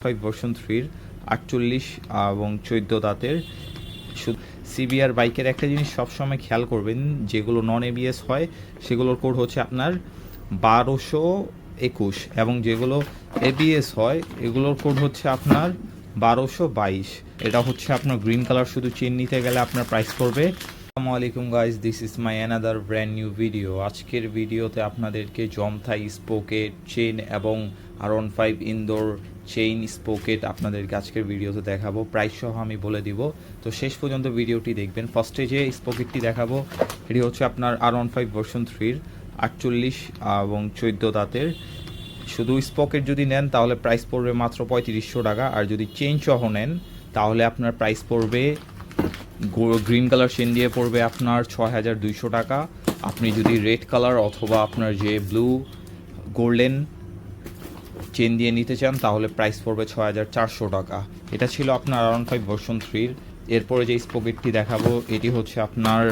5 version 3 48 এবং 14 দাঁতের CBR বাইকের একটা জিনিস সবসময় খেয়াল করবেন, যেগুলো নন এবিএস হয় সেগুলোর কোড হচ্ছে আপনার 1221 এবং যেগুলো এবিএস হয় এগুলোর কোড হচ্ছে আপনার 1222। এটা হচ্ছে আপনার গ্রিন কালার, শুধু চেন নিতে গেলে আপনার প্রাইস পড়বে। আসসালামু আলাইকুম guys, this is my another brand new video. আজকের ভিডিওতে আপনাদেরকে জমথাই স্পোকেট চেন এবং R15 ইনডোর চেইন স্পোকেট আপনাদেরকে আজকের ভিডিওতে দেখাবো, প্রাইস সহ আমি বলে দিব। তো শেষ পর্যন্ত ভিডিওটি দেখবেন। ফার্স্টে যে স্পোকেটটি দেখাবো এটি হচ্ছে আপনার R15 ভার্সন 3 48 এবং 14 দাঁতের। শুধু স্পকেট যদি নেন তাহলে প্রাইস পড়বে মাত্র 3500 টাকা, আর যদি চেইন সহ নেন তাহলে আপনার প্রাইস পড়বে গ্রিন কালার চেন দিয়ে পড়বে আপনার 6200 টাকা। আপনি যদি রেড কালার অথবা আপনার যে ব্লু গোল্ডেন চেন দিয়ে নিতে চান তাহলে প্রাইস পড়বে 6400 টাকা। এটা ছিল আপনার R15 ভার্সন 3। এরপরে যে স্পকেটটি দেখাবো এটি হচ্ছে আপনার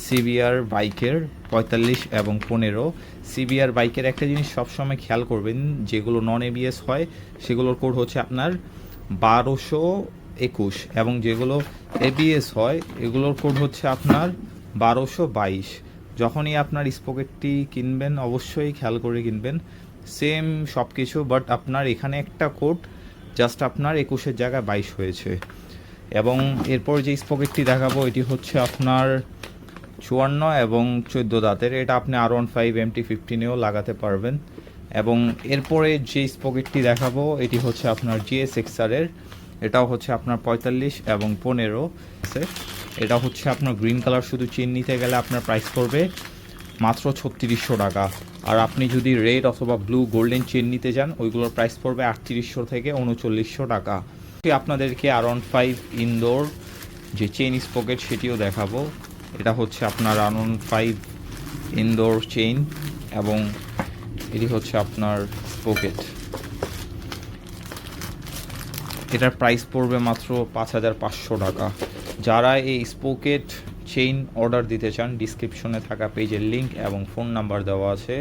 সিবিআর বাইকের 45 এবং 15। সিবিআর বাইকের একটা জিনিস সবসময় খেয়াল করবেন, যেগুলো নন এবিএস হয় সেগুলোর কোড হচ্ছে আপনার 1221 এবং যেগুলো এবিএস হয় এগুলোর কোড হচ্ছে আপনার 1222। যখনই আপনার স্পকেটটি কিনবেন অবশ্যই খেয়াল করে কিনবেন, সেম সব কিছু, বাট আপনার এখানে একটা কোড জাস্ট আপনার 21-এর জায়গায় 22 হয়েছে। এবং এরপর যে স্পকেটটি দেখাবো এটি হচ্ছে আপনার 54 এবং 14 দাঁতের। এটা আপনি R15 MT15-এও লাগাতে পারবেন। এবং এরপরে যে স্পকেটটি দেখাবো এটি হচ্ছে আপনার GSXR-এর। এটাও হচ্ছে আপনার 45 এবং 15 আছে। এটা হচ্ছে আপনার গ্রিন কালার, শুধু চেন নিতে গেলে আপনার প্রাইস পড়বে মাত্র 3600 টাকা। আর আপনি যদি রেড অথবা ব্লু গোল্ডেন চেন নিতে যান ওইগুলোর প্রাইস পড়বে 3800 থেকে 3900 টাকা। আপনাদেরকে R15 ইনডোর যে চেইন স্পকেট সেটিও দেখাবো। এটা হচ্ছে আপনার R15 ইনডোর চেইন এবং এটি হচ্ছে আপনার স্পোকেট। এটার প্রাইস পড়বে মাত্র 5500 টাকা। যারা এই স্পোকেট চেইন অর্ডার দিতে চান ডিসক্রিপশনে থাকা পেজের লিঙ্ক এবং ফোন নাম্বার দেওয়া আছে।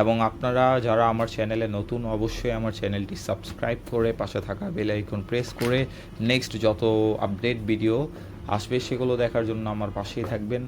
এবং আপনারা যারা আমার চ্যানেলে নতুন অবশ্যই আমার চ্যানেলটি সাবস্ক্রাইব করে পাশে থাকা বেল আইকন প্রেস করে নেক্সট যত আপডেট ভিডিও আসবে সেগুলো দেখার জন্য আমার পাশেই থাকবেন।